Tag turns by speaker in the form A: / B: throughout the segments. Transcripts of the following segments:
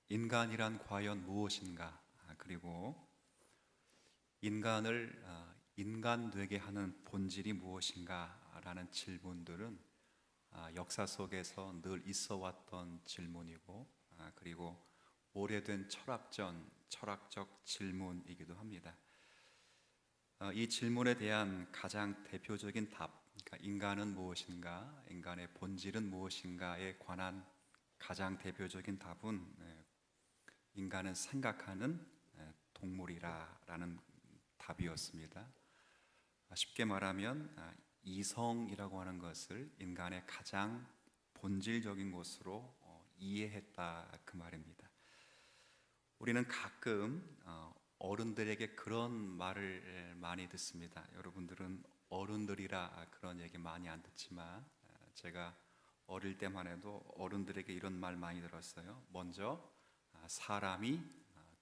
A: 인간이란 과연 무엇인가? 그리고 인간을 인간 되게 하는 본질이 무엇인가? 라는 질문들은 역사 속에서 늘 있어 왔던 질문이고, 그리고 오래된 철학적 질문이기도 합니다. 이 질문에 대한 가장 대표적인 답, 그러니까 인간은 무엇인가, 인간의 본질은 무엇인가에 관한 가장 대표적인 답은 인간은 생각하는 동물이라는 답이었습니다. 쉽게 말하면 이성이라고 하는 것을 인간의 가장 본질적인 것으로 이해했다 그 말입니다. 우리는 가끔 어른들에게 그런 말을 많이 듣습니다. 여러분들은 어른들이라 그런 얘기 많이 안 듣지만 제가 어릴 때만 해도 어른들에게 이런 말 많이 들었어요. 먼저 사람이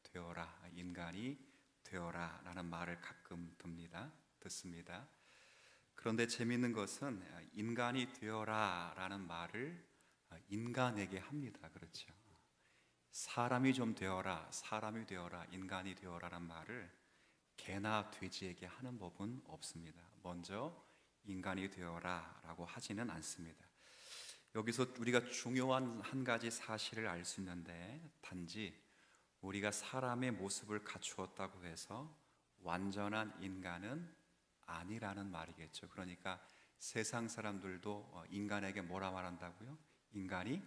A: 되어라, 인간이 되어라 라는 말을 가끔 듣습니다. 그런데 재미있는 것은 인간이 되어라 라는 말을 인간에게 합니다. 그렇죠? 사람이 좀 되어라, 사람이 되어라, 인간이 되어라 라는 말을 개나 돼지에게 하는 법은 없습니다. 먼저 인간이 되어라 라고 하지는 않습니다. 여기서 우리가 중요한 한 가지 사실을 알 수 있는데, 단지 우리가 사람의 모습을 갖추었다고 해서 완전한 인간은 아니라는 말이겠죠. 그러니까 세상 사람들도 인간에게 뭐라 말한다고요? 인간이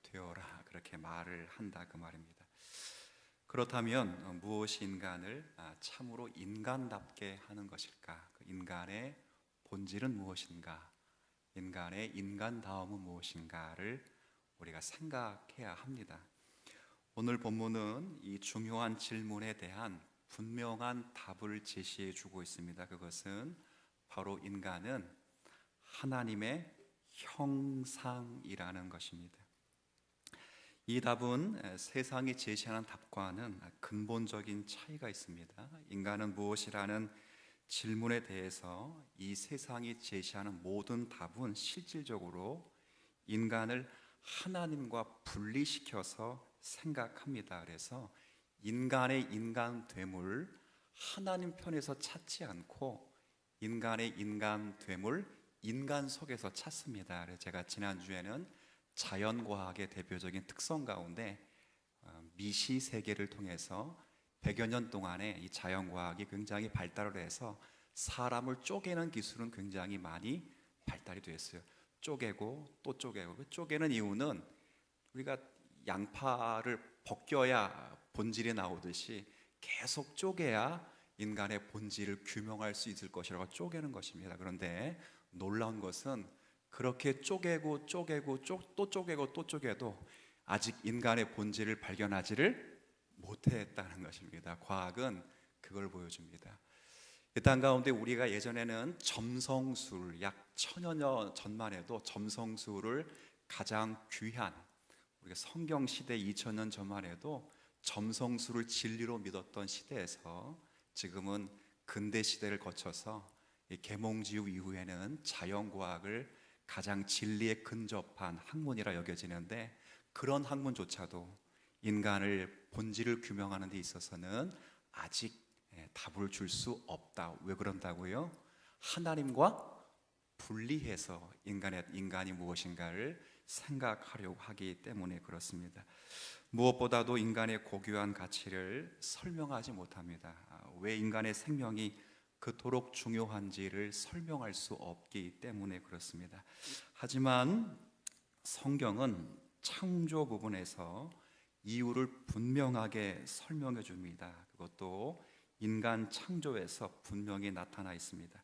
A: 되어라, 그렇게 말을 한다 그 말입니다. 그렇다면 무엇이 인간을 참으로 인간답게 하는 것일까? 그 인간의 본질은 무엇인가? 인간의 인간다움은 무엇인가를 우리가 생각해야 합니다. 오늘 본문은 이 중요한 질문에 대한 분명한 답을 제시해 주고 있습니다. 그것은 바로 인간은 하나님의 형상이라는 것입니다. 이 답은 세상이 제시하는 답과는 근본적인 차이가 있습니다. 인간은 무엇이라는 질문에 대해서 이 세상이 제시하는 모든 답은 실질적으로 인간을 하나님과 분리시켜서 생각합니다. 그래서 인간의 인간됨을 하나님 편에서 찾지 않고 인간의 인간됨을 인간 속에서 찾습니다. 그래서 제가 지난주에는 자연과학의 대표적인 특성 가운데 미시 세계를 통해서 100여 년 동안에 이 자연과학이 굉장히 발달을 해서 사람을 쪼개는 기술은 굉장히 많이 발달이 됐어요. 쪼개고 또 쪼개고. 쪼개는 이유는 우리가 양파를 벗겨야 본질이 나오듯이 계속 쪼개야 인간의 본질을 규명할 수 있을 것이라고 쪼개는 것입니다. 그런데 놀라운 것은 그렇게 쪼개고 또 쪼개도 아직 인간의 본질을 발견하지를 못했다는 것입니다. 과학은 그걸 보여줍니다. 이 땅 가운데 우리가 예전에는 점성술, 약 1000여 년 전만 해도 점성술을 가장 귀한, 우리가 성경 시대 2000년 전만 해도 점성술을 진리로 믿었던 시대에서 지금은 근대 시대를 거쳐서 계몽지후 이후에는 자연과학을 가장 진리에 근접한 학문이라 여겨지는데, 그런 학문조차도 인간을 본질을 규명하는 데 있어서는 아직 답을 줄 수 없다. 왜 그런다고요? 하나님과 분리해서 인간이 무엇인가를 생각하려고 하기 때문에 그렇습니다. 무엇보다도 인간의 고귀한 가치를 설명하지 못합니다. 왜 인간의 생명이 그토록 중요한지를 설명할 수 없기 때문에 그렇습니다. 하지만 성경은 창조 부분에서 이유를 분명하게 설명해 줍니다. 그것도 인간 창조에서 분명히 나타나 있습니다.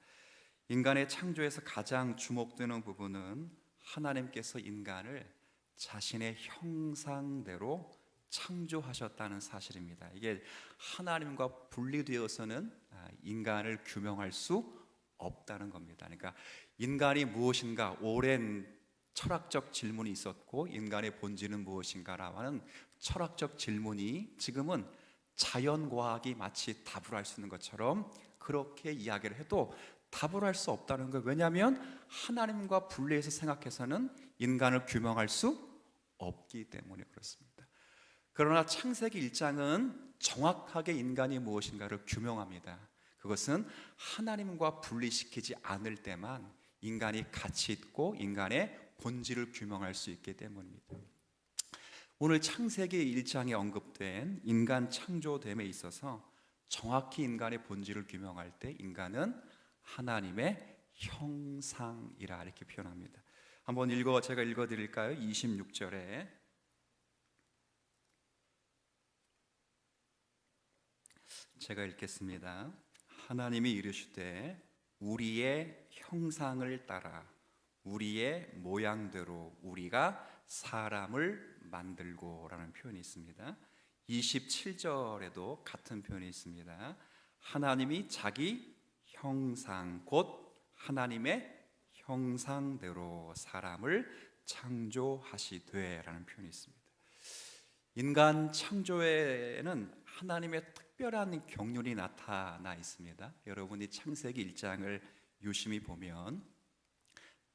A: 인간의 창조에서 가장 주목되는 부분은 하나님께서 인간을 자신의 형상대로 창조하셨다는 사실입니다. 이게 하나님과 분리되어서는 인간을 규명할 수 없다는 겁니다. 그러니까 인간이 무엇인가, 오랜 철학적 질문이 있었고 인간의 본질은 무엇인가라고 하는 철학적 질문이 지금은 자연과학이 마치 답을 할 수 있는 것처럼 그렇게 이야기를 해도 답을 할 수 없다는 거예요. 왜냐하면 하나님과 분리해서 생각해서는 인간을 규명할 수 없기 때문에 그렇습니다. 그러나 창세기 1장은 정확하게 인간이 무엇인가를 규명합니다. 그것은 하나님과 분리시키지 않을 때만 인간이 가치 있고 인간의 본질을 규명할 수 있기 때문입니다. 오늘 창세기 1장에 언급된 인간 창조됨에 있어서 정확히 인간의 본질을 규명할 때 인간은 하나님의 형상이라 이렇게 표현합니다. 한번 제가 읽어드릴까요? 26절에 제가 읽겠습니다. 하나님이 이르시되 우리의 형상을 따라 우리의 모양대로 우리가 사람을 만들고 라는 표현이 있습니다. 27절에도 같은 표현이 있습니다. 하나님이 자기 형상 곧 하나님의 형상대로 사람을 창조하시되 라는 표현이 있습니다. 인간 창조에는 하나님의 특별한 경륜이 나타나 있습니다. 여러분이 창세기 1장을 유심히 보면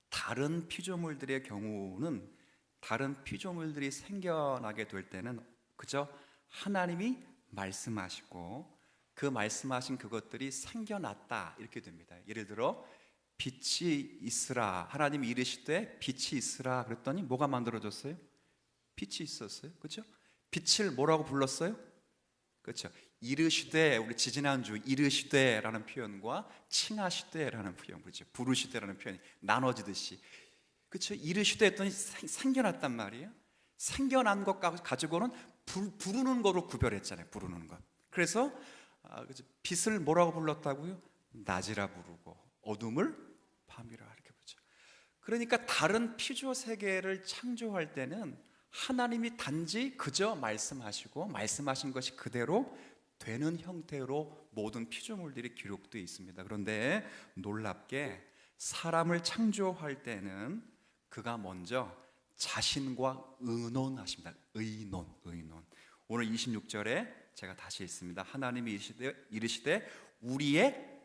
A: 다른 피조물들의 경우는 다른 피조물들이 생겨나게 될 때는 그저 하나님이 말씀하시고 그 말씀하신 그것들이 생겨났다 이렇게 됩니다. 예를 들어 빛이 있으라, 하나님이 이르시되 빛이 있으라 그랬더니 뭐가 만들어졌어요? 빛이 있었어요. 그렇죠? 빛을 뭐라고 불렀어요? 그렇죠? 이르시되, 우리 지지난주 이르시되라는 표현과 칭하시되라는 표현, 그렇죠? 부르시되라는 표현이 나눠지듯이, 그렇죠? 이르시되 했더니 생겨났단 말이에요. 생겨난 것 가지고는 부르는 거로 구별했잖아요. 부르는 것. 그래서 빛을 뭐라고 불렀다고요? 낮이라 부르고 어둠을 밤이라 이렇게 보죠. 그러니까 다른 피조 세계를 창조할 때는 하나님이 단지 그저 말씀하시고 말씀하신 것이 그대로 되는 형태로 모든 피조물들이 기록되어 있습니다. 그런데 놀랍게 사람을 창조할 때는 그가 먼저 자신과 의논하십니다. 의논. 오늘 26절에 제가 다시 읽습니다. 하나님이 이르시되 우리의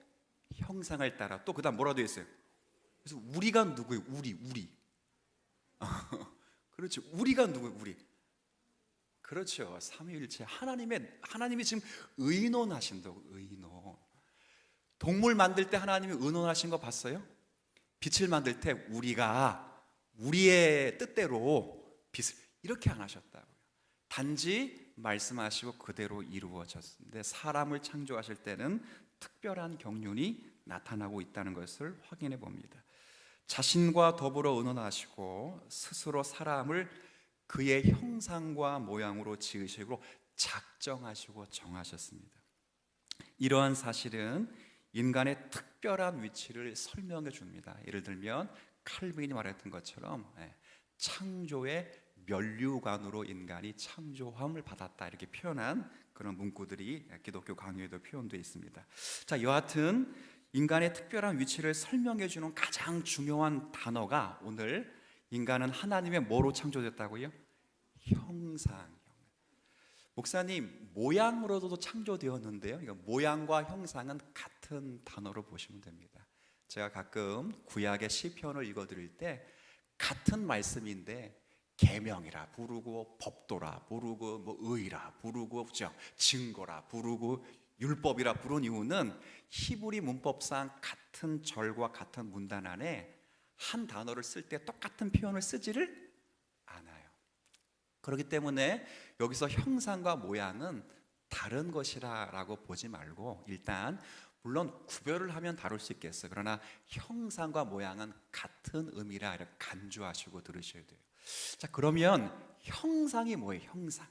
A: 형상을 따라, 또 그 다음 뭐라 되어 있어요? 그래서 우리가 누구예요? 우리 그렇죠. 우리가 누구예요? 우리. 그렇죠. 삼위일체 하나님이 지금 의논하신다고. 의논. 동물 만들 때 하나님이 의논하신 거 봤어요? 빛을 만들 때 우리가 우리의 뜻대로 빛을 이렇게 안 하셨다고요. 단지 말씀하시고 그대로 이루어졌는데 사람을 창조하실 때는 특별한 경륜이 나타나고 있다는 것을 확인해 봅니다. 자신과 더불어 의논하시고 스스로 사람을 그의 형상과 모양으로 지으시고 작정하시고 정하셨습니다. 이러한 사실은 인간의 특별한 위치를 설명해 줍니다. 예를 들면 칼빈이 말했던 것처럼 창조의 면류관으로 인간이 창조함을 받았다 이렇게 표현한 그런 문구들이 기독교 강요에도 표현되어 있습니다. 자, 여하튼 인간의 특별한 위치를 설명해 주는 가장 중요한 단어가 오늘 인간은 하나님의 뭐로 창조됐다고요? 형상. 목사님, 모양으로도 창조되었는데요. 이거 모양과 형상은 같은 단어로 보시면 됩니다. 제가 가끔 구약의 시편을 읽어드릴 때 같은 말씀인데 계명이라 부르고 법도라 부르고 뭐 의라 부르고 증거라 부르고 율법이라 부른 이유는 히브리 문법상 같은 절과 같은 문단 안에 한 단어를 쓸 때 똑같은 표현을 쓰지를 않아요. 그렇기 때문에 여기서 형상과 모양은 다른 것이라고 보지 말고 일단 물론 구별을 하면 다룰 수 있겠어요. 그러나 형상과 모양은 같은 의미라 이렇게 간주하시고 들으셔야 돼요. 자, 그러면 형상이 뭐예요? 형상.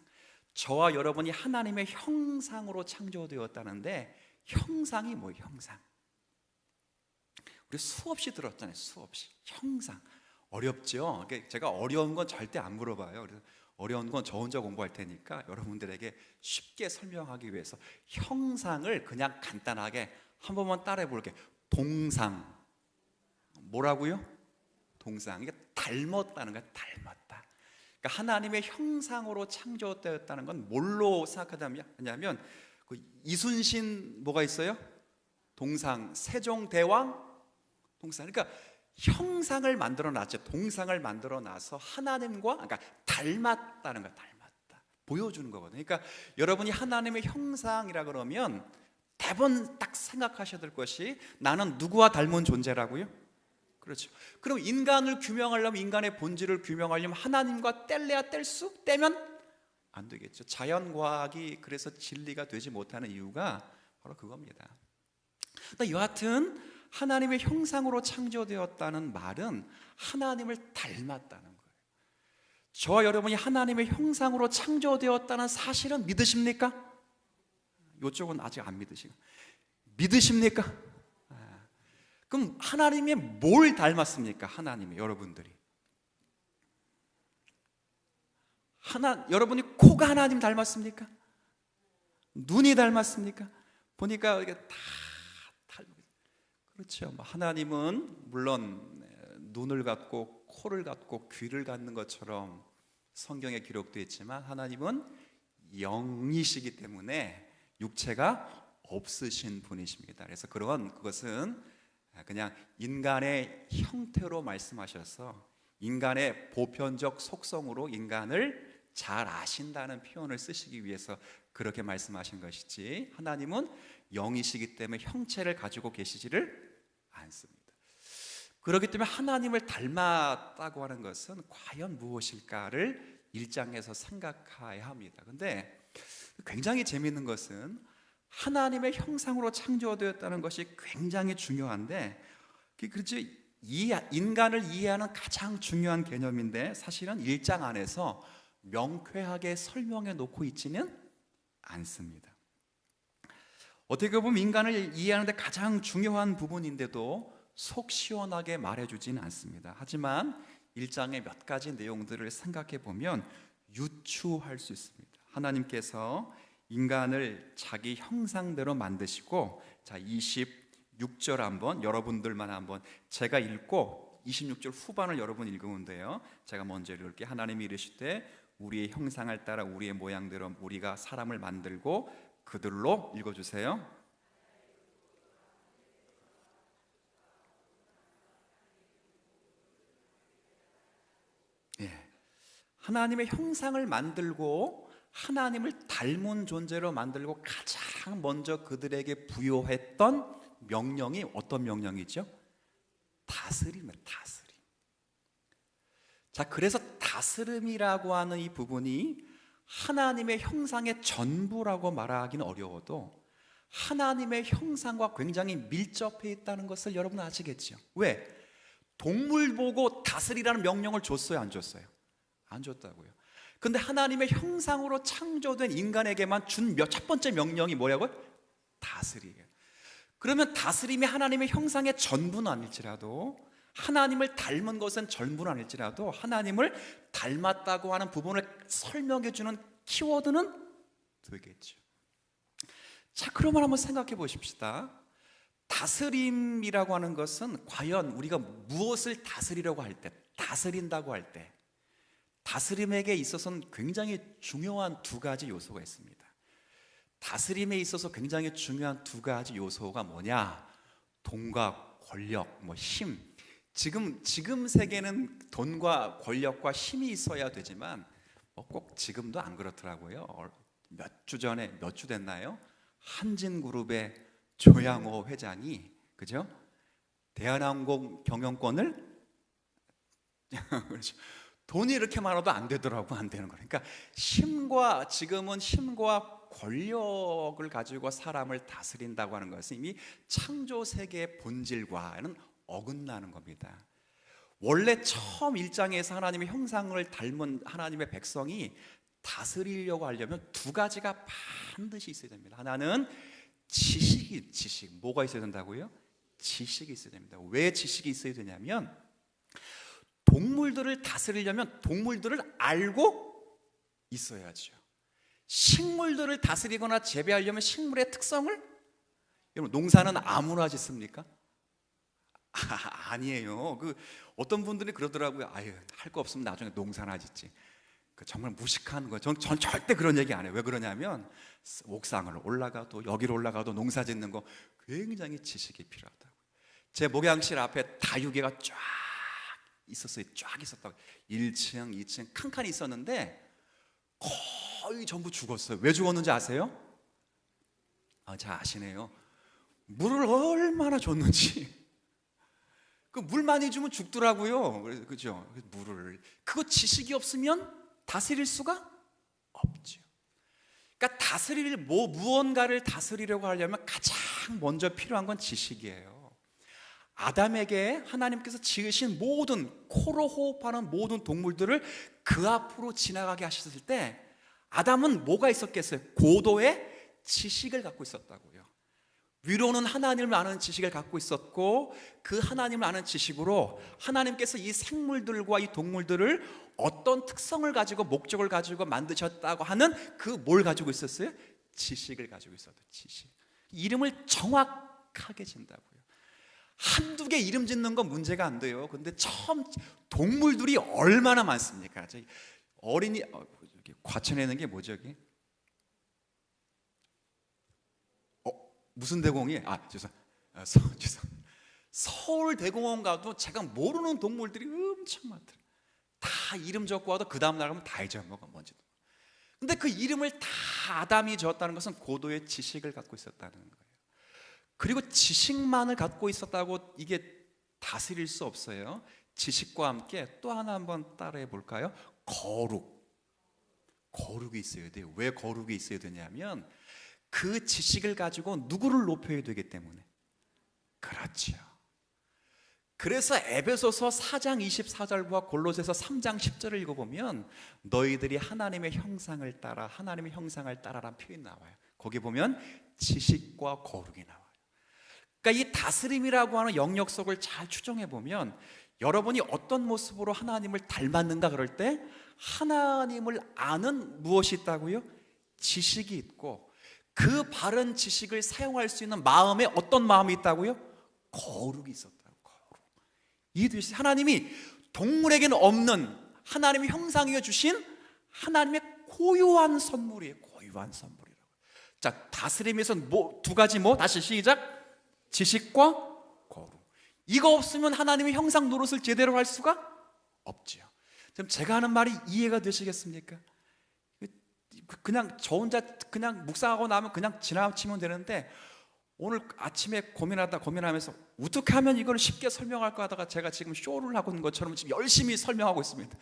A: 저와 여러분이 하나님의 형상으로 창조되었다는데 형상이 뭐예요? 형상. 우리 수없이 들었잖아요. 수없이. 형상. 어렵죠? 제가 어려운 건 절대 안 물어봐요. 그래서 어려운 건 저 혼자 공부할 테니까 여러분들에게 쉽게 설명하기 위해서 형상을 그냥 간단하게 한 번만 따라해 볼게요. 동상. 뭐라고요? 동상. 이게 닮았다는 거야. 닮았다. 그러니까 하나님의 형상으로 창조되었다는 건 뭘로 생각하냐면 그 이순신 뭐가 있어요? 동상. 세종대왕 동상. 그러니까 형상을 만들어 놨죠. 동상을 만들어 놔서 하나님과 그러니까 닮았다는 거야. 닮았다. 보여주는 거거든요. 그러니까 여러분이 하나님의 형상이라 그러면 대부분 딱 생각하셔야 될 것이 나는 누구와 닮은 존재라고요? 그렇죠. 그럼 인간을 규명하려면, 인간의 본질을 규명하려면 하나님과 뗄래야 떼면 안 되겠죠. 자연과학이 그래서 진리가 되지 못하는 이유가 바로 그겁니다. 여하튼 하나님의 형상으로 창조되었다는 말은 하나님을 닮았다는 거예요. 저와 여러분이 하나님의 형상으로 창조되었다는 사실은 믿으십니까? 이쪽은 아직 안 믿으십니까? 그럼 하나님이 뭘 닮았습니까? 하나님이 여러분들이 여러분이 코가 하나님 닮았습니까? 눈이 닮았습니까? 보니까 이게 다 그렇죠. 하나님은 물론 눈을 갖고 코를 갖고 귀를 갖는 것처럼 성경에 기록되어 있지만 하나님은 영이시기 때문에 육체가 없으신 분이십니다. 그래서 그것은 그냥 인간의 형태로 말씀하셔서 인간의 보편적 속성으로 인간을 잘 아신다는 표현을 쓰시기 위해서 그렇게 말씀하신 것이지, 하나님은 영이시기 때문에 형체를 가지고 계시지를 않습니다. 그렇기 때문에 하나님을 닮았다고 하는 것은 과연 무엇일까를 1장에서 생각해야 합니다. 근데 굉장히 재미있는 것은 하나님의 형상으로 창조되었다는 것이 굉장히 중요한데, 그렇지, 인간을 이해하는 가장 중요한 개념인데 사실은 1장 안에서 명쾌하게 설명해 놓고 있지는 않습니다. 어떻게 보면 인간을 이해하는 데 가장 중요한 부분인데도 속 시원하게 말해주지는 않습니다. 하지만 1장의 몇 가지 내용들을 생각해 보면 유추할 수 있습니다. 하나님께서 인간을 자기 형상대로 만드시고, 자 26절 한번 여러분들만 한번 제가 읽고 26절 후반을 여러분 읽으면 돼요. 제가 먼저 읽을게요. 하나님이 이르시되 우리의 형상을 따라 우리의 모양대로 우리가 사람을 만들고 그들로, 읽어주세요. 예, 하나님의 형상을 만들고 하나님을 닮은 존재로 만들고 가장 먼저 그들에게 부여했던 명령이 어떤 명령이죠? 다스림이에요. 다스림. 자, 그래서 다스림이라고 하는 이 부분이 하나님의 형상의 전부라고 말하기는 어려워도 하나님의 형상과 굉장히 밀접해 있다는 것을 여러분 아시겠죠? 왜? 동물 보고 다스리라는 명령을 줬어요, 안 줬어요? 안 줬다고요. 근데 하나님의 형상으로 창조된 인간에게만 준 첫 번째 명령이 뭐라고요? 다스리게. 그러면 다스림이 하나님의 형상의 전부는 아닐지라도, 하나님을 닮은 것은 전부는 아닐지라도 하나님을 닮았다고 하는 부분을 설명해 주는 키워드는 되겠죠. 자, 그러면 한번 생각해 보십시다. 다스림이라고 하는 것은 과연 우리가 무엇을 다스리려고 할 때, 다스린다고 할 때 다스림에게 있어서는 굉장히 중요한 두 가지 요소가 있습니다. 다스림에 있어서 굉장히 중요한 두 가지 요소가 뭐냐? 돈과 권력, 힘. 지금 세계는 돈과 권력과 힘이 있어야 되지만 꼭 지금도 안 그렇더라고요. 몇 주 됐나요? 한진그룹의 조양호 회장이, 그죠? 대한항공 경영권을 그렇죠. 돈이 이렇게 많아도 안 되더라고, 안 되는 거예요. 그러니까 지금은 힘과 권력을 가지고 사람을 다스린다고 하는 것은 이미 창조 세계의 본질과는 어긋나는 겁니다. 원래 처음 1장에서 하나님의 형상을 닮은 하나님의 백성이 다스리려고 하려면 두 가지가 반드시 있어야 됩니다. 하나는 지식. 뭐가 있어야 된다고요? 지식이 있어야 됩니다. 왜 지식이 있어야 되냐면 동물들을 다스리려면 동물들을 알고 있어야죠. 식물들을 다스리거나 재배하려면 식물의 특성을, 여러분 농사는 아무나 짓습니까? 아니에요. 어떤 분들이 그러더라고요. 할 거 없으면 나중에 농사나 짓지. 정말 무식한 거. 전 절대 그런 얘기 안 해요. 왜 그러냐면 옥상을 올라가도 여기로 올라가도 농사 짓는 거 굉장히 지식이 필요하다고. 제 목양실 앞에 다육이가 쫙 있었어요. 쫙 있었다고. 1층, 2층 칸칸이 있었는데 거의 전부 죽었어요. 왜 죽었는지 아세요? 잘 아시네요. 물을 얼마나 줬는지. 그 물 많이 주면 죽더라고요. 그죠? 물을. 그거 지식이 없으면 다스릴 수가 없죠. 그러니까 무언가를 다스리려고 하려면 가장 먼저 필요한 건 지식이에요. 아담에게 하나님께서 지으신 모든 코로 호흡하는 모든 동물들을 그 앞으로 지나가게 하셨을 때 아담은 뭐가 있었겠어요? 고도의 지식을 갖고 있었다고요. 위로는 하나님을 아는 지식을 갖고 있었고, 그 하나님을 아는 지식으로 하나님께서 이 생물들과 이 동물들을 어떤 특성을 가지고 목적을 가지고 만드셨다고 하는 그 뭘 가지고 있었어요? 지식을 가지고 있었어요. 지식. 이름을 정확하게 짓는다고요. 한두 개 이름 짓는 건 문제가 안 돼요. 근데 처음 동물들이 얼마나 많습니까? 저희 어린이 과천에 있는 게 뭐죠? 여기? 무슨 대공이? 죄송. 서울대공원 가도 제가 모르는 동물들이 엄청 많더라고요. 다 이름 적고 와도 그 다음 날 가면 다 잊어먹어, 뭔지도. 근데 그 이름을 다 아담이 지었다는 것은 고도의 지식을 갖고 있었다는 거예요. 그리고 지식만을 갖고 있었다고 이게 다스릴 수 없어요. 지식과 함께 또 하나 한번 따라해 볼까요? 거룩이 있어야 돼요. 왜 거룩이 있어야 되냐면 그 지식을 가지고 누구를 높여야 되기 때문에. 그렇죠. 그래서 에베소서 4장 24절과 골로새서 3장 10절을 읽어보면 너희들이 하나님의 형상을 따라라는 표현이 나와요. 거기 보면 지식과 거룩이 나와요. 그러니까 이 다스림이라고 하는 영역 속을 잘 추정해 보면 여러분이 어떤 모습으로 하나님을 닮았는가 그럴 때 하나님을 아는 무엇이 있다고요? 지식이 있고, 그 바른 지식을 사용할 수 있는 마음에 어떤 마음이 있다고요? 거룩이 있었다고. 거룩. 하나님이 동물에게는 없는 하나님의 형상이어 주신 하나님의 고유한 선물이에요. 고유한 선물이라고. 자, 다스림에서 두 가지 다시 시작. 지식과 거룩. 이거 없으면 하나님의 형상 노릇을 제대로 할 수가 없죠. 지금 제가 하는 말이 이해가 되시겠습니까? 그냥 저 혼자 그냥 묵상하고 나면 그냥 지나치면 되는데, 오늘 아침에 고민하면서 어떻게 하면 이걸 쉽게 설명할까 하다가 제가 지금 쇼를 하고 있는 것처럼 지금 열심히 설명하고 있습니다.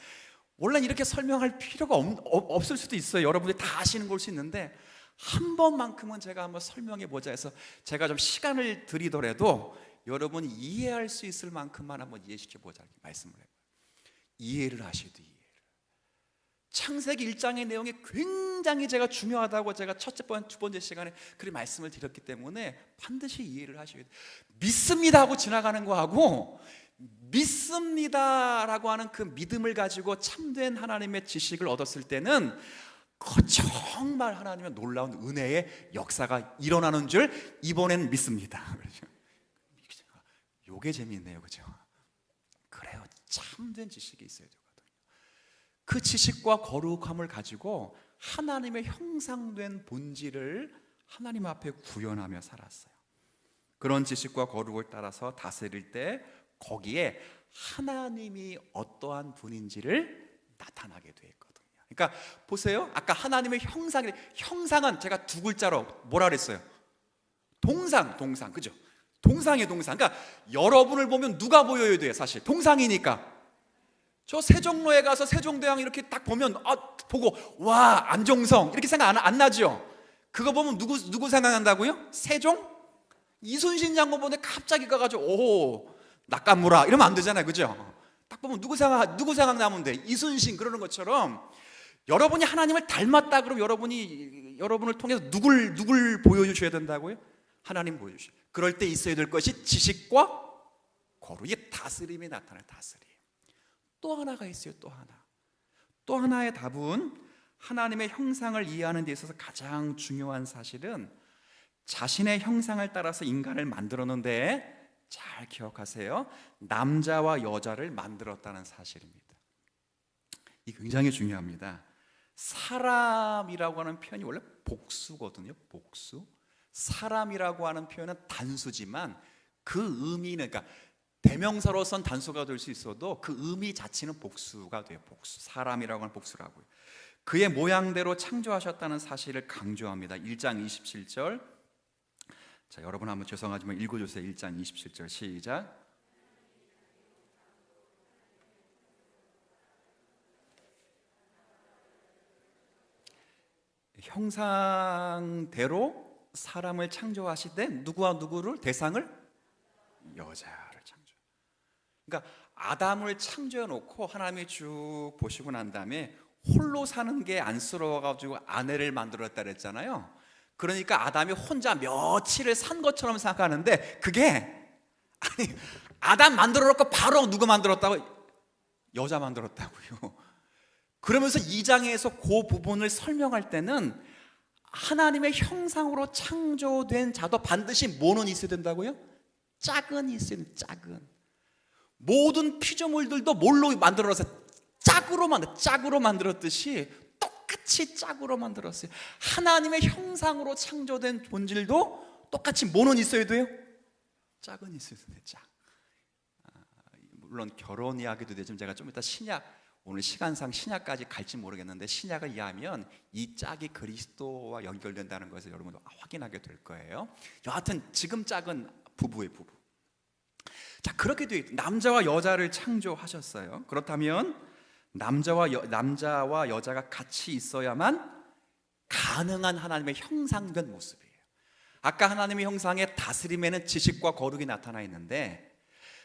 A: 원래 이렇게 설명할 필요가 없을 수도 있어요. 여러분들이 다 아시는 걸 수 있는데 한 번만큼은 제가 한번 설명해 보자 해서 제가 좀 시간을 들이더라도 여러분이 이해할 수 있을 만큼만 한번 이해시켜 보자 이렇게 말씀을 해요. 이해를 하셔야 돼요. 창세기 1장의 내용이 굉장히 제가 중요하다고 제가 두 번째 시간에 그렇게 말씀을 드렸기 때문에 반드시 이해를 하셔야 돼요. 믿습니다 하고 지나가는 거하고 믿습니다라고 하는 그 믿음을 가지고 참된 하나님의 지식을 얻었을 때는 정말 하나님의 놀라운 은혜의 역사가 일어나는 줄 이번엔 믿습니다. 요게 재미있네요, 그죠? 그래요, 참된 지식이 있어야 되거든요. 그 지식과 거룩함을 가지고 하나님의 형상된 본질을 하나님 앞에 구현하며 살았어요. 그런 지식과 거룩을 따라서 다스릴 때 거기에 하나님이 어떠한 분인지를 나타나게 되었거든요. 그러니까 보세요. 아까 하나님의 형상은 제가 두 글자로 뭐라 그랬어요? 동상, 그죠? 동상이에요, 동상. 그러니까 여러분을 보면 누가 보여야 돼요, 사실? 동상이니까. 저 세종로에 가서 세종대왕 이렇게 딱 보면 보고 와, 안종성 이렇게 생각 안 나죠? 그거 보면 누구 생각난다고요? 세종? 이순신 장군 보는데 갑자기 가가지고 오, 낙가무라 이러면 안 되잖아요, 그죠? 딱 보면 누구 생각나면 돼? 이순신. 그러는 것처럼 여러분이 하나님을 닮았다 그러면 여러분을 통해서 누굴 보여주셔야 된다고요? 하나님 보여주셔요. 그럴 때 있어야 될 것이 지식과 거룩의 다스림이 나타나요. 다스림. 또 하나가 있어요. 또 하나의 답은 하나님의 형상을 이해하는 데 있어서 가장 중요한 사실은 자신의 형상을 따라서 인간을 만들었는데, 잘 기억하세요, 남자와 여자를 만들었다는 사실입니다. 이 굉장히 중요합니다. 사람이라고 하는 표현이 원래 복수거든요. 복수. 사람이라고 하는 표현은 단수지만 그 의미는, 그러니까 대명사로선 단수가 될 수 있어도 그 의미 자체는 복수가 돼요. 복수. 사람이라고 하는 복수라고요. 그의 모양대로 창조하셨다는 사실을 강조합니다. 1장 27절. 자, 여러분 한번 죄송하지만 읽어주세요. 1장 27절 시작. 형상대로 사람을 창조하시되 누구와 누구를 대상을 여자를 창조. 그러니까 아담을 창조해 놓고 하나님이 쭉 보시고 난 다음에 홀로 사는 게 안쓰러워 가지고 아내를 만들었다 그랬잖아요. 그러니까 아담이 혼자 며칠을 산 것처럼 생각하는데 그게 아니 아담 만들어 놓고 바로 누구 만들었다고? 여자 만들었다고요. 그러면서 2장에서 그 부분을 설명할 때는 하나님의 형상으로 창조된 자도 반드시 뭐는 있어야 된다고요? 짝은 있어야 돼요. 짝은. 모든 피조물들도 뭘로 만들어서 짝으로 만들었듯이 똑같이 짝으로 만들었어요. 하나님의 형상으로 창조된 본질도 똑같이 뭐는 있어야 돼요? 짝은 있어야 돼요. 짝. 물론 결혼 이야기도 되지만 제가 좀 이따 신약, 오늘 시간상 신약까지 갈지 모르겠는데 신약을 이해하면 이 짝이 그리스도와 연결된다는 것을 여러분 확인하게 될 거예요. 여하튼 지금 짝은 부부의 부부. 자, 그렇게 돼 있, 남자와 여자를 창조하셨어요. 그렇다면 남자와 여자가 같이 있어야만 가능한 하나님의 형상된 모습이에요. 아까 하나님의 형상의 다스림에는 지식과 거룩이 나타나 있는데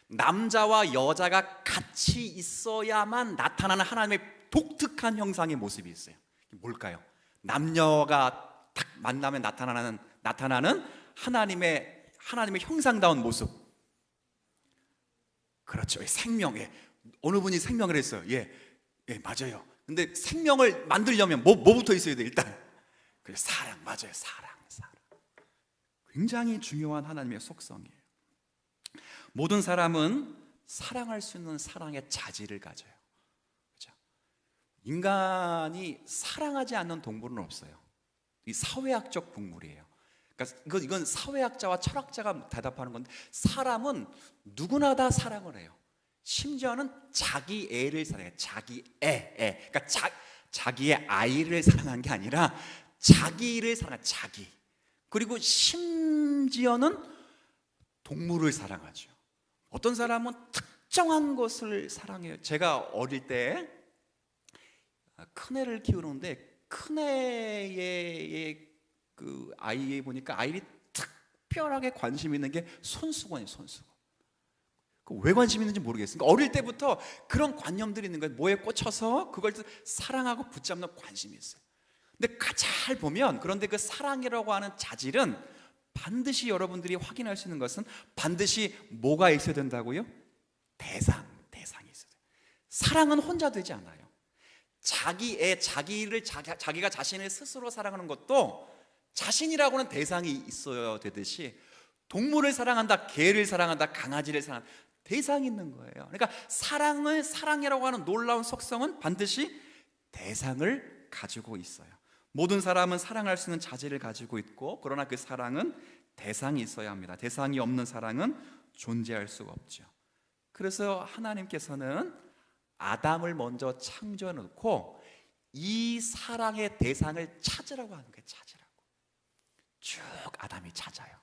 A: 남자와 여자가 같이 있어야만 나타나는 하나님의 독특한 형상의 모습이 있어요. 뭘까요? 남녀가 딱 만나면 나타나는 하나님의 형상다운 모습. 그렇죠. 생명에 어느 분이 생명을 했어요. 예, 맞아요. 근데 생명을 만들려면 뭐부터 있어야 돼? 일단 그 사랑, 맞아요. 사랑. 굉장히 중요한 하나님의 속성이에요. 모든 사람은 사랑할 수 있는 사랑의 자질을 가져요. 그렇죠? 인간이 사랑하지 않는 동물은 없어요. 이 사회학적 동물이에요. 그러니까 이건 사회학자와 철학자가 대답하는 건데 사람은 누구나 다 사랑을 해요. 심지어는 자기 애를 사랑해요. 자기 애. 그러니까 자기의 아이를 사랑한 게 아니라 자기를 사랑해요. 자기. 그리고 심지어는 동물을 사랑하죠. 어떤 사람은 특정한 것을 사랑해요. 제가 어릴 때 큰애를 키우는데 큰애의 그 아이에 보니까 아이들이 특별하게 관심 있는 게 손수건이에요. 손수건. 왜 관심 있는지 모르겠어요. 그러니까 어릴 때부터 그런 관념들이 있는 거예요. 뭐에 꽂혀서 그걸 사랑하고 붙잡는 관심이 있어요. 근데 잘 보면 그런데 그 사랑이라고 하는 자질은 반드시 여러분들이 확인할 수 있는 것은 반드시 뭐가 있어야 된다고요? 대상이 있어야 돼요. 사랑은 혼자 되지 않아요. 자기가 자신을 스스로 사랑하는 것도 자신이라고는 대상이 있어야 되듯이 동물을 사랑한다, 개를 사랑한다, 강아지를 사랑한다, 대상이 있는 거예요. 그러니까 사랑이라고 하는 놀라운 속성은 반드시 대상을 가지고 있어요. 모든 사람은 사랑할 수 있는 자질을 가지고 있고 그러나 그 사랑은 대상이 있어야 합니다. 대상이 없는 사랑은 존재할 수가 없죠. 그래서 하나님께서는 아담을 먼저 창조해 놓고 이 사랑의 대상을 찾으라고 하는 거예요. 찾으라고. 쭉 아담이 찾아요.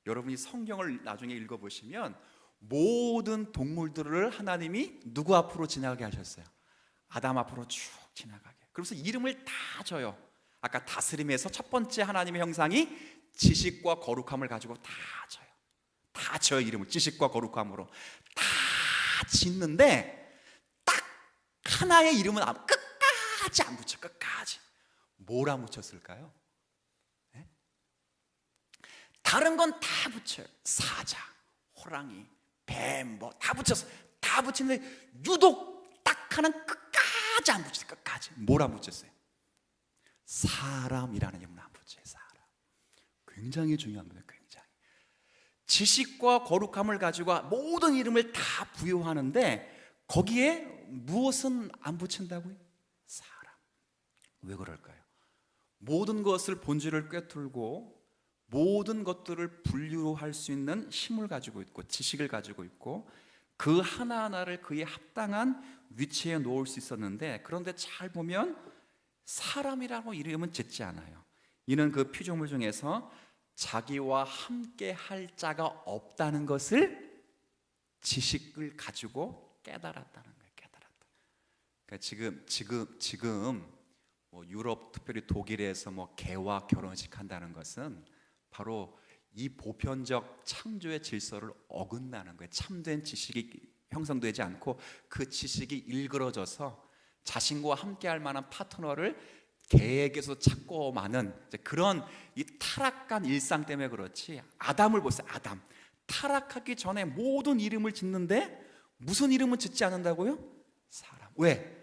A: 여러분이 성경을 나중에 읽어보시면 모든 동물들을 하나님이 누구 앞으로 지나가게 하셨어요? 아담 앞으로 쭉 지나가게. 그래서 이름을 다 줘요. 아까 다스림에서 첫 번째 하나님의 형상이 지식과 거룩함을 가지고 다 줘요. 이름을 지식과 거룩함으로 다 짓는데 딱 하나의 이름은 끝까지 안 붙여. 끝까지 뭘 안 붙였을까요? 네? 다른 건 다 붙여요. 사자, 호랑이, 뱀 뭐 다 붙였어. 다 붙이는데 유독 딱 하나는 끝까지 안 붙였어요. 끝까지 뭘 안 붙였어요? 사람이라는 이름은 안 붙여요. 사람. 굉장히 중요합니다. 굉장히. 지식과 거룩함을 가지고 모든 이름을 다 부여하는데 거기에 무엇은 안 붙인다고요? 사람. 왜 그럴까요? 모든 것을 본질을 꿰뚫고 모든 것들을 분류할 수 있는 힘을 가지고 있고 지식을 가지고 있고 그 하나하나를 그에 합당한 위치에 놓을 수 있었는데 그런데 잘 보면 사람이라고 이름은 짓지 않아요. 이는 그 피조물 중에서 자기와 함께 할 자가 없다는 것을 지식을 가지고 깨달았다는 거예요. 깨달았다. 그러니까 지금 뭐 유럽, 특별히 독일에서 뭐 개와 결혼식 한다는 것은 바로 이 보편적 창조의 질서를 어긋나는 거예요. 참된 지식이 형성되지 않고 그 지식이 일그러져서 자신과 함께할 만한 파트너를 개에게서 찾고 마는 그런 이 타락한 일상 때문에 그렇지. 아담을 보세요. 아담 타락하기 전에 모든 이름을 짓는데 무슨 이름은 짓지 않는다고요? 사람. 왜?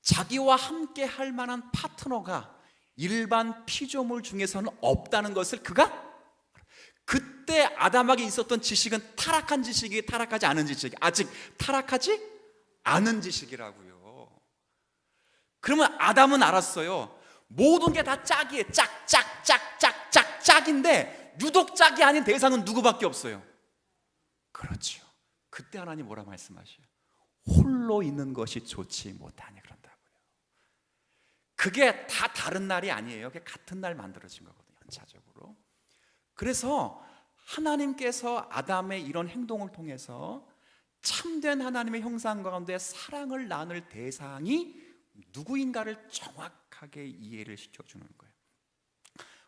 A: 자기와 함께 할 만한 파트너가 일반 피조물 중에서는 없다는 것을 그가 그때 아담에게 있었던 지식은 타락한 지식이 타락하지 않은 지식이 아직 타락하지 않은 지식이라고요. 그러면 아담은 알았어요. 모든 게 다 짝이에요. 짝인데 유독 짝이 아닌 대상은 누구밖에 없어요. 그렇죠. 그때 하나님 뭐라 말씀하셔요? 홀로 있는 것이 좋지 못하니 그런다고요. 그게 다 다른 날이 아니에요. 그게 같은 날 만들어진 거거든요. 연차적으로. 그래서 하나님께서 아담의 이런 행동을 통해서 참된 하나님의 형상 가운데 사랑을 나눌 대상이 누구인가를 정확하게 이해를 시켜주는 거예요.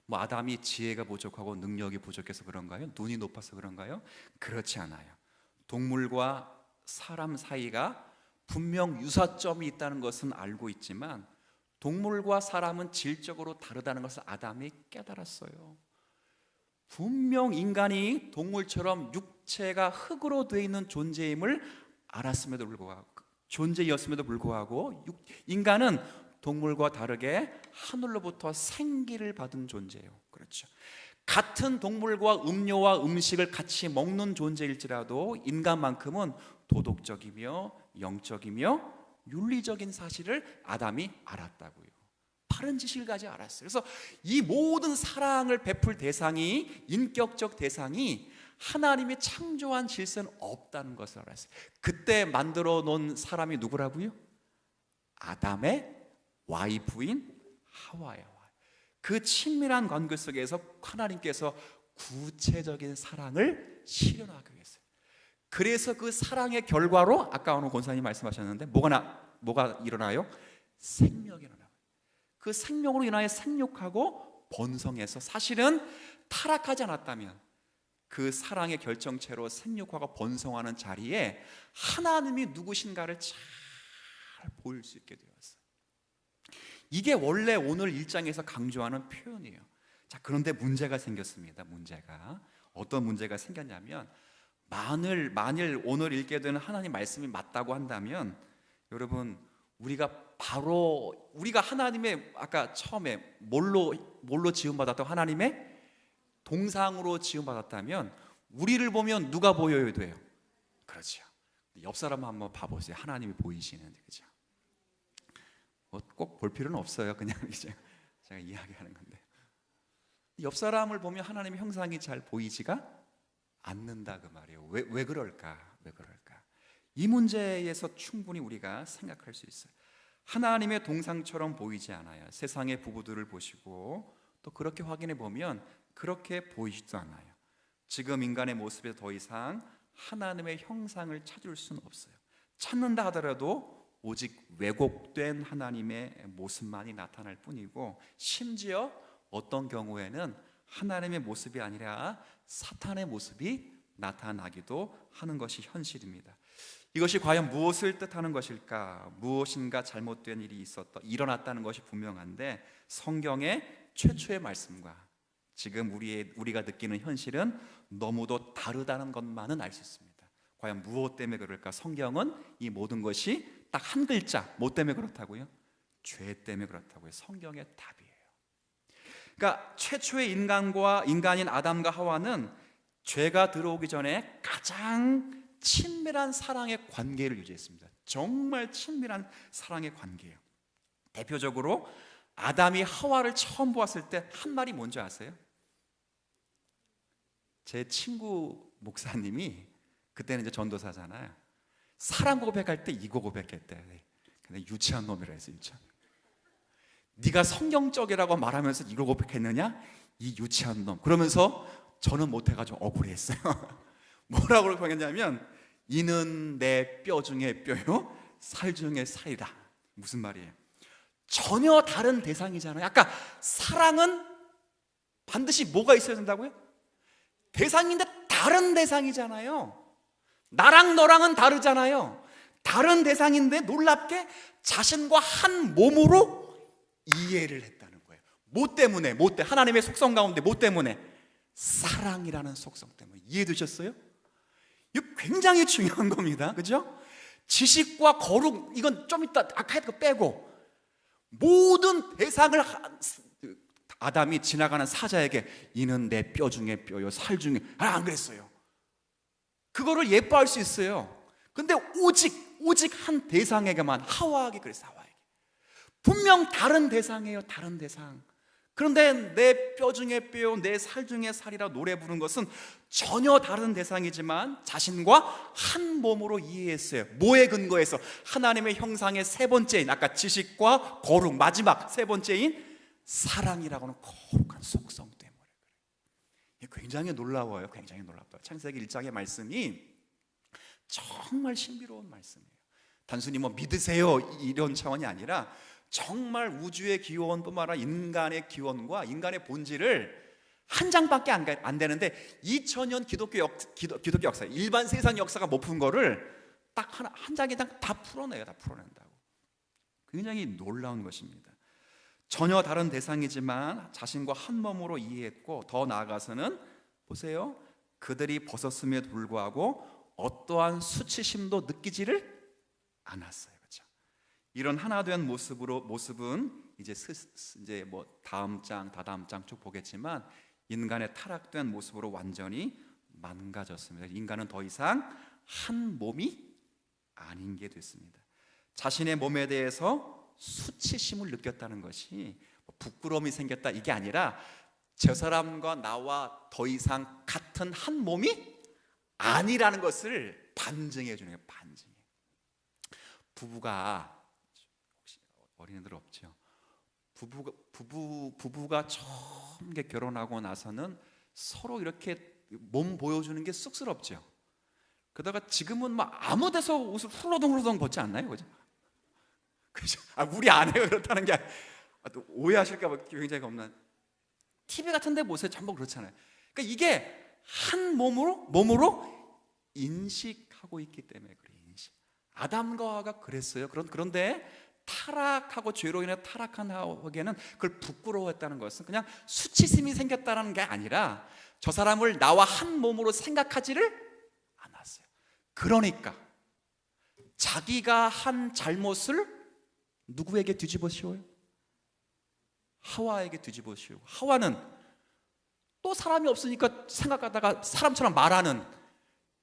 A: 뭐 아담이 지혜가 부족하고 능력이 부족해서 그런가요? 눈이 높아서 그런가요? 그렇지 않아요. 동물과 사람 사이가 분명 유사점이 있다는 것은 알고 있지만 동물과 사람은 질적으로 다르다는 것을 아담이 깨달았어요. 분명 인간이 동물처럼 육체가 흙으로 되어 있는 존재임을 알았음에도 불구하고 존재였음에도 불구하고 인간은 동물과 다르게 하늘로부터 생기를 받은 존재예요. 그렇죠. 같은 동물과 음료와 음식을 같이 먹는 존재일지라도 인간만큼은 도덕적이며 영적이며 윤리적인 사실을 아담이 알았다고요. 바른 지식을 가지고 알았어요. 그래서 이 모든 사랑을 베풀 대상이 인격적 대상이 하나님이 창조한 질서는 없다는 것을 알았어요. 그때 만들어 놓은 사람이 누구라고요? 아담의 와이프인 하와예요. 그 친밀한 관계 속에서 하나님께서 구체적인 사랑을 실현하기 위해서. 그래서 그 사랑의 결과로 아까 오늘 권사님 말씀하셨는데 뭐가 일어나요? 생명이 일어나요. 그 생명으로 인하여 생육하고 번성해서 사실은 타락하지 않았다면 그 사랑의 결정체로 생육하고 번성하는 자리에 하나님이 누구신가를 잘 보일 수 있게 되었어요. 이게 원래 오늘 1장에서 강조하는 표현이에요. 자, 그런데 문제가 생겼습니다. 문제가 어떤 문제가 생겼냐면 만일 오늘 읽게 되는 하나님 말씀이 맞다고 한다면 여러분 우리가 하나님의 아까 처음에 뭘로 지음받았다고 하나님의 동상으로 지음받았다면 우리를 보면 누가 보여야 돼요? 그렇죠. 옆 사람 한번 봐보세요. 하나님이 보이시는데 그죠? 꼭 볼 필요는 없어요. 그냥 이제 제가 이야기하는 건데 옆 사람을 보면 하나님의 형상이 잘 보이지가 않는다 그 말이에요. 왜 그럴까? 이 문제에서 충분히 우리가 생각할 수 있어요. 하나님의 동상처럼 보이지 않아요. 세상의 부부들을 보시고 또 그렇게 확인해 보면 그렇게 보이지도 않아요. 지금 인간의 모습에 더 이상 하나님의 형상을 찾을 수는 없어요. 찾는다 하더라도 오직 왜곡된 하나님의 모습만이 나타날 뿐이고 심지어 어떤 경우에는 하나님의 모습이 아니라 사탄의 모습이 나타나기도 하는 것이 현실입니다. 이것이 과연 무엇을 뜻하는 것일까? 무엇인가 잘못된 일이 일어났다는 것이 분명한데 성경의 최초의 말씀과 지금 우리가 느끼는 현실은 너무도 다르다는 것만은 알 수 있습니다. 과연 무엇 때문에 그럴까? 성경은 이 모든 것이 딱 한 글자, 뭐 때문에 그렇다고요? 죄 때문에 그렇다고요. 성경의 답이에요. 그러니까 최초의 인간인 아담과 하와는 죄가 들어오기 전에 가장 친밀한 사랑의 관계를 유지했습니다. 정말 친밀한 사랑의 관계예요. 대표적으로 아담이 하와를 처음 보았을 때 한 말이 뭔지 아세요? 제 친구 목사님이 그때는 이제 전도사잖아요. 사랑 고백할 때 이거 고백했대. 근데 유치한 놈이라 해서 유치한. 네가 성경적이라고 말하면서 이걸 고백했느냐? 이 유치한 놈. 그러면서 저는 못해가지고 억울했어요. 뭐라고 고백했냐면 이는 내 뼈 중에 뼈요 살 중에 살이다. 무슨 말이에요? 전혀 다른 대상이잖아요. 아까 사랑은 반드시 뭐가 있어야 된다고요? 대상인데 다른 대상이잖아요. 나랑 너랑은 다르잖아요. 다른 대상인데 놀랍게 자신과 한 몸으로 이해를 했다는 거예요. 뭐 때문에? 하나님의 속성 가운데 뭐 때문에? 사랑이라는 속성 때문에. 이해되셨어요? 이거 굉장히 중요한 겁니다. 그죠? 지식과 거룩, 이건 좀 이따 아까 했던 거 빼고 모든 대상을 아담이 지나가는 사자에게 이는 내 뼈 중에 뼈요 살 중에 안 그랬어요. 그거를 예뻐할 수 있어요. 근데 오직 한 대상에게만, 하와에게 그랬어요. 하와에게. 분명 다른 대상이에요. 다른 대상. 그런데 내 뼈 중에 뼈요 내 살 중에 살이라 노래 부른 것은 전혀 다른 대상이지만 자신과 한 몸으로 이해했어요. 뭐에 근거해서? 하나님의 형상의 세 번째인, 아까 지식과 거룩, 마지막 세 번째인 사랑이라고 하는 거룩한 속성 때문에. 이게 굉장히 놀라워요. 굉장히 놀랍다. 창세기 1장의 말씀이 정말 신비로운 말씀이에요. 단순히 뭐 믿으세요 이런 차원이 아니라 정말 우주의 기원뿐만 아니라 인간의 기원과 인간의 본질을 한 장밖에 안 되는데 2000년 기독교 역사, 일반 세상 역사가 못 푼 거를 딱 한 장에 다 풀어내요. 다 풀어낸다고. 굉장히 놀라운 것입니다. 전혀 다른 대상이지만 자신과 한 몸으로 이해했고, 더 나아가서는 보세요. 그들이 벗었음에도 불구하고 어떠한 수치심도 느끼지를 않았어요. 그렇죠? 이런 하나 된 모습은 이제 뭐 다음 장, 다다음 장 쭉 보겠지만 인간의 타락된 모습으로 완전히 망가졌습니다. 인간은 더 이상 한 몸이 아닌 게 됐습니다. 자신의 몸에 대해서 수치심을 느꼈다는 것이 부끄러움이 생겼다 이게 아니라 저 사람과 나와 더 이상 같은 한 몸이 아니라는 것을 반증해 주는 거예요. 반증. 부부가, 혹시 어린애들 없죠? 부부가 처음 결혼하고 나서는 서로 이렇게 몸 보여주는 게 쑥스럽죠. 그러다가 지금은 막 아무 데서 옷을 훌러덩 벗지 않나요? 그죠? 그죠? 우리 아내가 그렇다는 게 또 오해하실까 봐 굉장히 겁나. TV 같은 데 보세요. 전부 그렇잖아요. 그러니까 이게 한 몸으로 인식하고 있기 때문에 그래요. 인식. 아담과 하와가 그랬어요. 그런데 타락하고 죄로 인해 타락한 하와에게는 그걸 부끄러워했다는 것은 그냥 수치심이 생겼다는 게 아니라 저 사람을 나와 한 몸으로 생각하지를 않았어요. 그러니까 자기가 한 잘못을 누구에게 뒤집어 씌워요? 하와에게 뒤집어 씌우고, 하와는 또 사람이 없으니까 생각하다가 사람처럼 말하는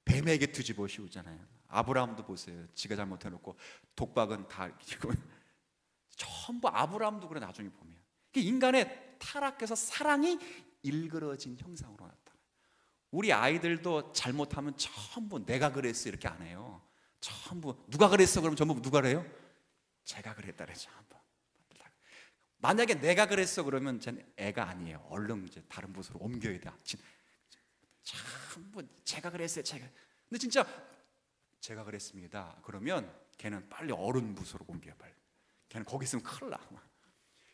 A: 뱀에게 뒤집어 씌우잖아요. 아브라함도 보세요. 지가 잘못해놓고 독박은 다 전부 아브라함도 그래. 나중에 보면 인간의 타락해서 사랑이 일그러진 형상으로 나타나요. 우리 아이들도 잘못하면 전부 내가 그랬어 이렇게 안 해요. 전부 누가 그랬어 그러면 전부 누가 그래요? 제가 그랬다 그러죠. 만약에 내가 그랬어 그러면 전 애가 아니에요. 얼른 이제 다른 부서로 옮겨야 돼. 전부 제가 그랬어요. 근데 진짜 제가 그랬습니다. 그러면 걔는 빨리 어른 부서로 옮겨요. 빨리. 걔는 거기 있으면 큰일 나.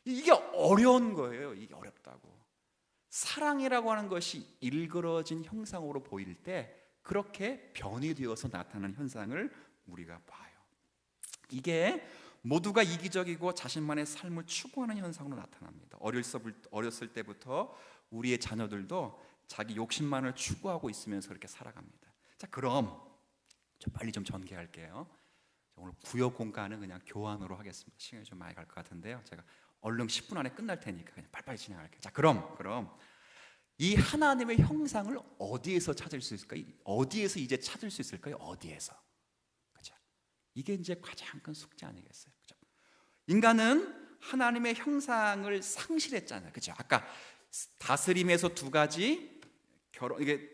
A: 이게 어려운 거예요. 이게 어렵다고. 사랑이라고 하는 것이 일그러진 형상으로 보일 때 그렇게 변이 되어서 나타나는 현상을 우리가 봐요. 이게 모두가 이기적이고 자신만의 삶을 추구하는 현상으로 나타납니다. 어렸을 때부터 우리의 자녀들도 자기 욕심만을 추구하고 있으면서 그렇게 살아갑니다. 자, 그럼 빨리 좀 전개할게요. 오늘 구역 공과는 그냥 교환으로 하겠습니다. 시간이 좀 많이 갈 것 같은데요. 제가 얼른 10분 안에 끝날 테니까 그냥 빨리빨리 진행할게요. 자, 그럼 이 하나님의 형상을 어디에서 찾을 수 있을까요? 어디에서 이제 찾을 수 있을까요? 어디에서? 그죠? 이게 이제 가장 큰 숙제 아니겠어요? 그죠? 인간은 하나님의 형상을 상실했잖아요. 그죠? 아까 다스림에서 두 가지, 이게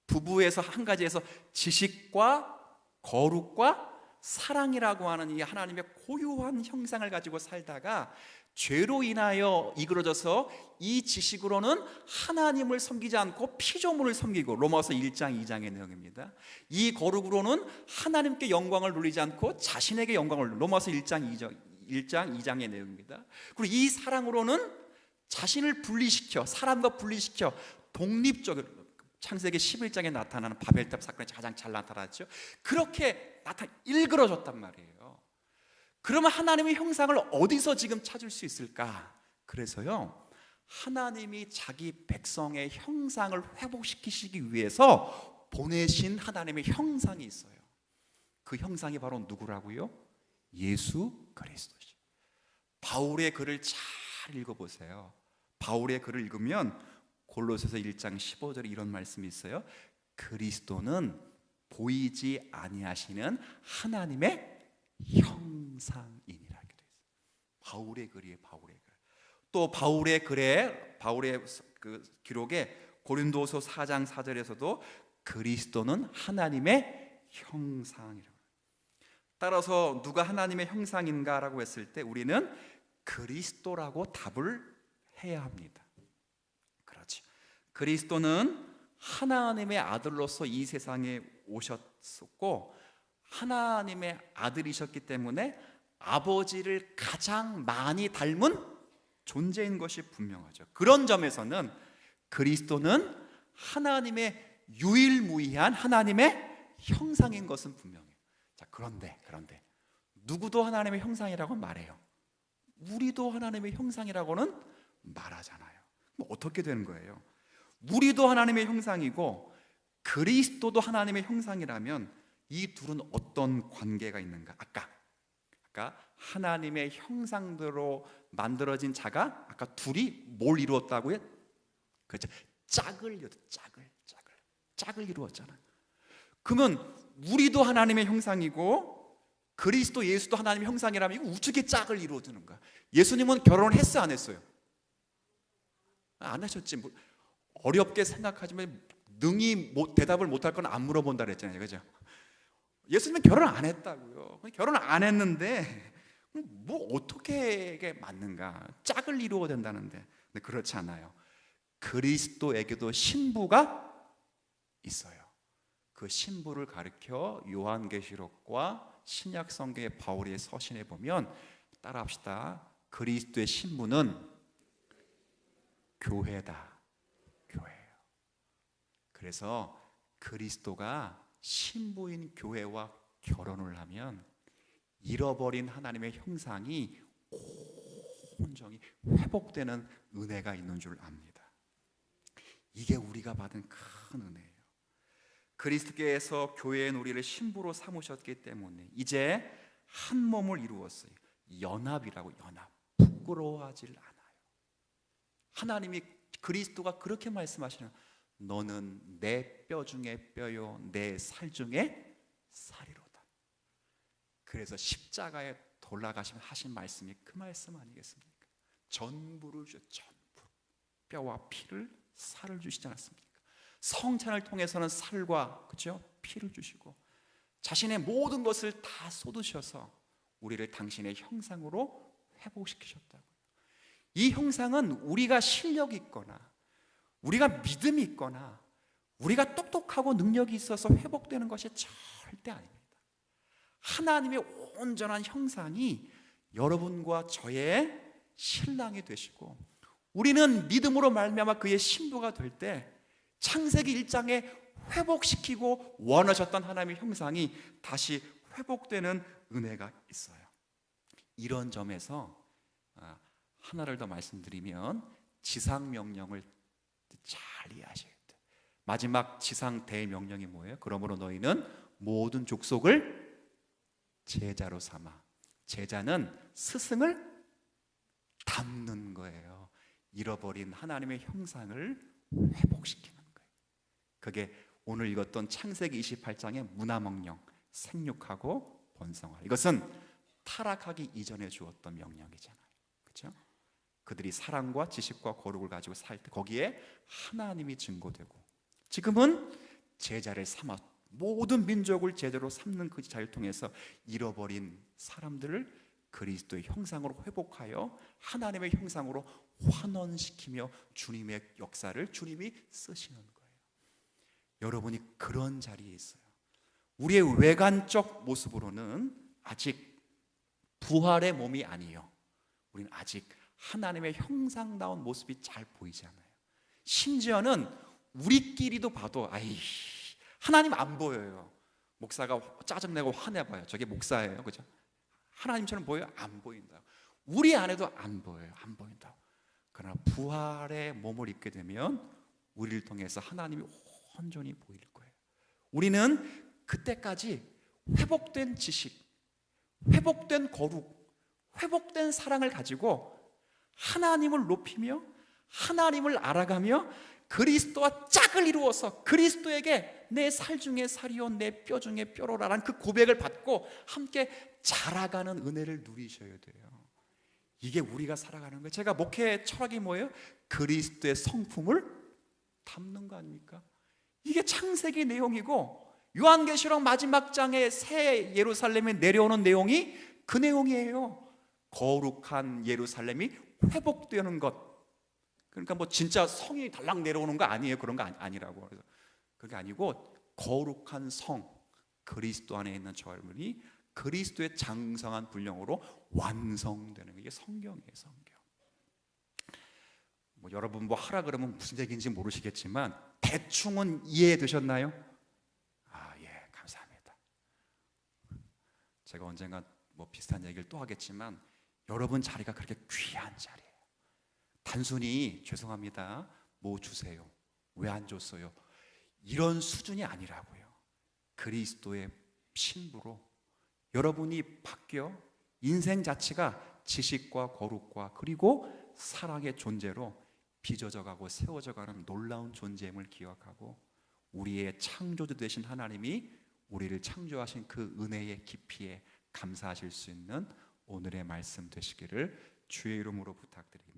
A: 부부에서 한 가지에서 지식과 거룩과 사랑이라고 하는 이 하나님의 고유한 형상을 가지고 살다가 죄로 인하여 이끌어져서 이 지식으로는 하나님을 섬기지 않고 피조물을 섬기고, 로마서 1장 2장의 내용입니다. 이 거룩으로는 하나님께 영광을 누리지 않고 자신에게 영광을, 로마서 1장 2장의 내용입니다. 그리고 이 사랑으로는 자신을 분리시켜, 사람과 분리시켜 독립적으로, 창세기 11장에 나타나는 바벨탑 사건이 가장 잘 나타났죠. 그렇게 일그러졌단 말이에요. 그러면 하나님의 형상을 어디서 지금 찾을 수 있을까? 그래서요, 하나님이 자기 백성의 형상을 회복시키시기 위해서 보내신 하나님의 형상이 있어요. 그 형상이 바로 누구라고요? 예수 그리스도죠. 바울의 글을 잘 읽어보세요. 바울의 글을 읽으면 골로새서 1장 15절에 이런 말씀이 있어요. 그리스도는 보이지 아니하시는 하나님의 형상이니라 이렇게 되어 있어요. 바울의 글이에요. 바울의 글. 또 바울의 글에, 바울의 그 기록에 고린도서 4장 4절에서도 그리스도는 하나님의 형상이라고. 따라서 누가 하나님의 형상인가라고 했을 때 우리는 그리스도라고 답을 해야 합니다. 그렇죠. 그리스도는 하나님의 아들로서 이 세상에 오셨었고, 하나님의 아들이셨기 때문에 아버지를 가장 많이 닮은 존재인 것이 분명하죠. 그런 점에서는 그리스도는 하나님의 유일무이한 하나님의 형상인 것은 분명해요. 자, 그런데 누구도 하나님의 형상이라고 말해요. 우리도 하나님의 형상이라고는 말하잖아요. 그럼 어떻게 되는 거예요? 우리도 하나님의 형상이고 그리스도도 하나님의 형상이라면 이 둘은 어떤 관계가 있는가? 아까 하나님의 형상대로 만들어진 자가 아까 둘이 뭘 이루었다고요? 그렇죠. 짝을 이루었잖아요. 그러면 우리도 하나님의 형상이고 그리스도 예수도 하나님의 형상이라면 이거 어떻게 짝을 이루어주는 거야? 예수님은 결혼을 했어요, 안 했어요? 안 하셨지. 뭐 어렵게 생각하지만 능히 대답을 못할 건 안 물어본다 그랬잖아요, 그죠? 예수님은 결혼 안 했다고요. 결혼 안 했는데 뭐 어떻게 맞는가? 짝을 이루어야 된다는데. 근데 그렇지 않아요. 그리스도에게도 신부가 있어요. 그 신부를 가리켜 요한계시록과 신약 성경의 바울의 서신에 보면, 따라합시다. 그리스도의 신부는 교회다. 교회예요. 그래서 그리스도가 신부인 교회와 결혼을 하면 잃어버린 하나님의 형상이 온전히 회복되는 은혜가 있는 줄 압니다. 이게 우리가 받은 큰 은혜예요. 그리스도께서 교회의 우리를 신부로 삼으셨기 때문에 이제 한 몸을 이루었어요. 연합이라고. 연합. 부끄러워하질 않아요. 하나님이, 그리스도가 그렇게 말씀하시는, 너는 내 뼈 중에 뼈요 내 살 중에 살이로다. 그래서 십자가에 돌아가시면 하신 말씀이 그 말씀 아니겠습니까? 전부를 주셔. 전부. 뼈와 피를, 살을 주시지 않았습니까? 성찬을 통해서는 살과, 그렇죠? 피를 주시고 자신의 모든 것을 다 쏟으셔서 우리를 당신의 형상으로 회복시키셨다고요. 이 형상은 우리가 실력이 있거나 우리가 믿음이 있거나 우리가 똑똑하고 능력이 있어서 회복되는 것이 절대 아닙니다. 하나님의 온전한 형상이 여러분과 저의 신랑이 되시고 우리는 믿음으로 말미암아 그의 신부가 될 때 창세기 1장에 회복시키고 원하셨던 하나님의 형상이 다시 회복되는 은혜가 있어요. 이런 점에서 하나를 더 말씀드리면 지상명령을 잘 이해하셔야 돼요. 마지막 지상 대명령이 뭐예요? 그러므로 너희는 모든 족속을 제자로 삼아. 제자는 스승을 닮는 거예요. 잃어버린 하나님의 형상을 회복시키는 거예요. 그게 오늘 읽었던 창세기 28장의 문화명령, 생육하고 번성하라. 이것은 타락하기 이전에 주었던 명령이잖아요. 그렇죠? 그들이 사랑과 지식과 거룩을 가지고 살 때 거기에 하나님이 증거되고, 지금은 제자를 삼아 모든 민족을 제대로 삼는 그 자를 통해서 잃어버린 사람들을 그리스도의 형상으로 회복하여 하나님의 형상으로 환원시키며 주님의 역사를 주님이 쓰시는 거예요. 여러분이 그런 자리에 있어요. 우리의 외관적 모습으로는 아직 부활의 몸이 아니에요. 우리는 아직 하나님의 형상다운 모습이 잘 보이지 않아요. 심지어는 우리끼리도 봐도 하나님 안 보여요. 목사가 짜증내고 화내봐요. 저게 목사예요, 그죠? 하나님처럼 보여요? 안 보인다. 우리 안에도 안 보여요. 안 보인다. 그러나 부활의 몸을 입게 되면 우리를 통해서 하나님이 온전히 보일 거예요. 우리는 그때까지 회복된 지식, 회복된 거룩, 회복된 사랑을 가지고 하나님을 높이며 하나님을 알아가며 그리스도와 짝을 이루어서 그리스도에게 내 살 중에 살이요 내 뼈 중에 뼈로라라는 그 고백을 받고 함께 자라가는 은혜를 누리셔야 돼요. 이게 우리가 살아가는 거예요. 제가 목회 철학이 뭐예요? 그리스도의 성품을 담는 거 아닙니까? 이게 창세기 내용이고 요한계시록 마지막 장에 새 예루살렘에 내려오는 내용이 그 내용이에요. 거룩한 예루살렘이 회복되는 것. 그러니까 뭐 진짜 성이 달랑 내려오는 거 아니에요. 그런 거 아니라고. 그래서 그게 아니고 거룩한 성 그리스도 안에 있는 저희들이 그리스도의 장성한 분량으로 완성되는 게 성경이에요. 성경. 뭐 여러분 뭐 하라 그러면 무슨 얘기인지 모르시겠지만 대충은 이해되셨나요? 예, 감사합니다. 제가 언젠가 뭐 비슷한 얘기를 또 하겠지만 여러분 자리가 그렇게 귀한 자리예요. 단순히 죄송합니다. 뭐 주세요. 왜 안 줬어요? 이런 수준이 아니라고요. 그리스도의 신부로 여러분이 바뀌어 인생 자체가 지식과 거룩과 그리고 사랑의 존재로 빚어져가고 세워져가는 놀라운 존재임을 기억하고 우리의 창조주 되신 하나님이 우리를 창조하신 그 은혜의 깊이에 감사하실 수 있는 오늘의 말씀 되시기를 주의 이름으로 부탁드립니다.